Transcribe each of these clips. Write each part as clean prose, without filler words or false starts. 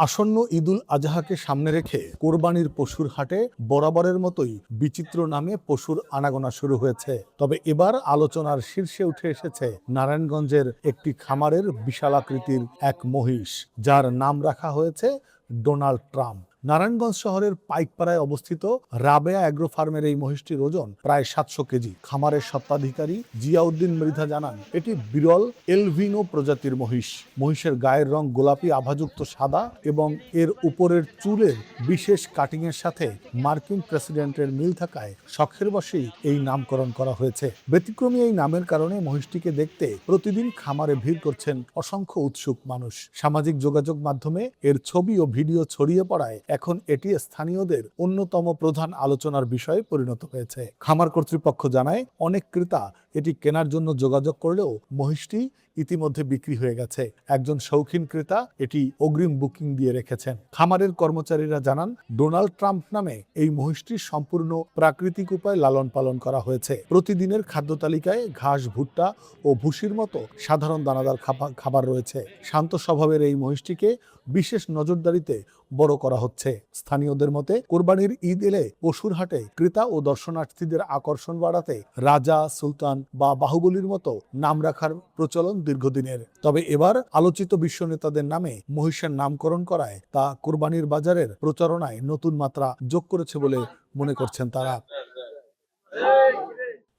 আসন্ন ঈদুল আজহাকে সামনে রেখে কোরবানির পশুর হাটে বরাবরের মতোই বিচিত্র নামে পশুর আনাগোনা শুরু হয়েছে। তবে এবার আলোচনার শীর্ষে উঠে এসেছে নারায়ণগঞ্জের একটি খামারের বিশালাকৃতির এক মহিষ, যার নাম রাখা হয়েছে ডোনাল্ড ট্রাম্প। নারায়ণগঞ্জ শহরের পাইকপাড়ায় অবস্থিত রাবেয়া অ্যাগ্রো ফার্মের এই মহিষটির ওজন প্রায় 700 কেজি। খামারের স্বত্বাধিকারী জিয়াউদ্দিন মৃধা জানান, এটি বিরল এলভিনো প্রজাতির মহিষ। মহিষের গায়ের রং গোলাপি আভাযুক্ত সাদা এবং এর উপরের চুলের বিশেষ কাটিংয়ের সাথে মার্কিন প্রেসিডেন্টের মিল থাকায় শখের বশেই এই নামকরণ করা হয়েছে। ব্যতিক্রমী এই নামের কারণে মহিষটিকে দেখতে প্রতিদিন খামারে ভিড় করছেন অসংখ্য উৎসুক মানুষ। সামাজিক যোগাযোগ মাধ্যমে এর ছবি ও ভিডিও ছড়িয়ে পড়ায় এখন এটি স্থানীয়দের অন্যতম প্রধান আলোচনার বিষয়ে পরিণত হয়েছে। খামার কর্তৃপক্ষ জানায়, অনেক ক্রেতা এটি কেনার জন্য যোগাযোগ করলেও মহিষটি ইতিমধ্যে বিক্রি হয়ে গেছে। একজন শৌখিন ক্রেতা এটি অগ্রিম বুকিং দিয়ে রেখেছেন। খামারের কর্মচারীরা জানান, ডোনাল্ড ট্রাম্প নামে এই মহিষটির সম্পূর্ণ প্রাকৃতিক উপায়ে লালন পালন করা হয়েছে। প্রতিদিনের খাদ্য তালিকায় ঘাস, ভুট্টা ও ভুসির মতো সাধারণ দানাদার খাবার রয়েছে। শান্ত স্বভাবের এই মহিষটিকে বিশেষ নজরদারিতে বড় করা হচ্ছে। স্থানীয়দের মতে, কোরবানির ঈদ এলে পশুর হাটে ক্রেতা ও দর্শনার্থীদের আকর্ষণ বাড়াতে রাজা, সুলতান বা বাহুবলীর মতো নাম রাখার প্রচলন দীর্ঘদিনের। তবে এবার আলোচিত বিশ্ব নেতাদের নামে মহিষের নামকরণ করায় তা কোরবানির বাজারের প্রচারণায় নতুন মাত্রা যোগ করেছে বলে মনে করছেন তারা।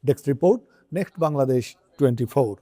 Desk report, next Bangladesh 24।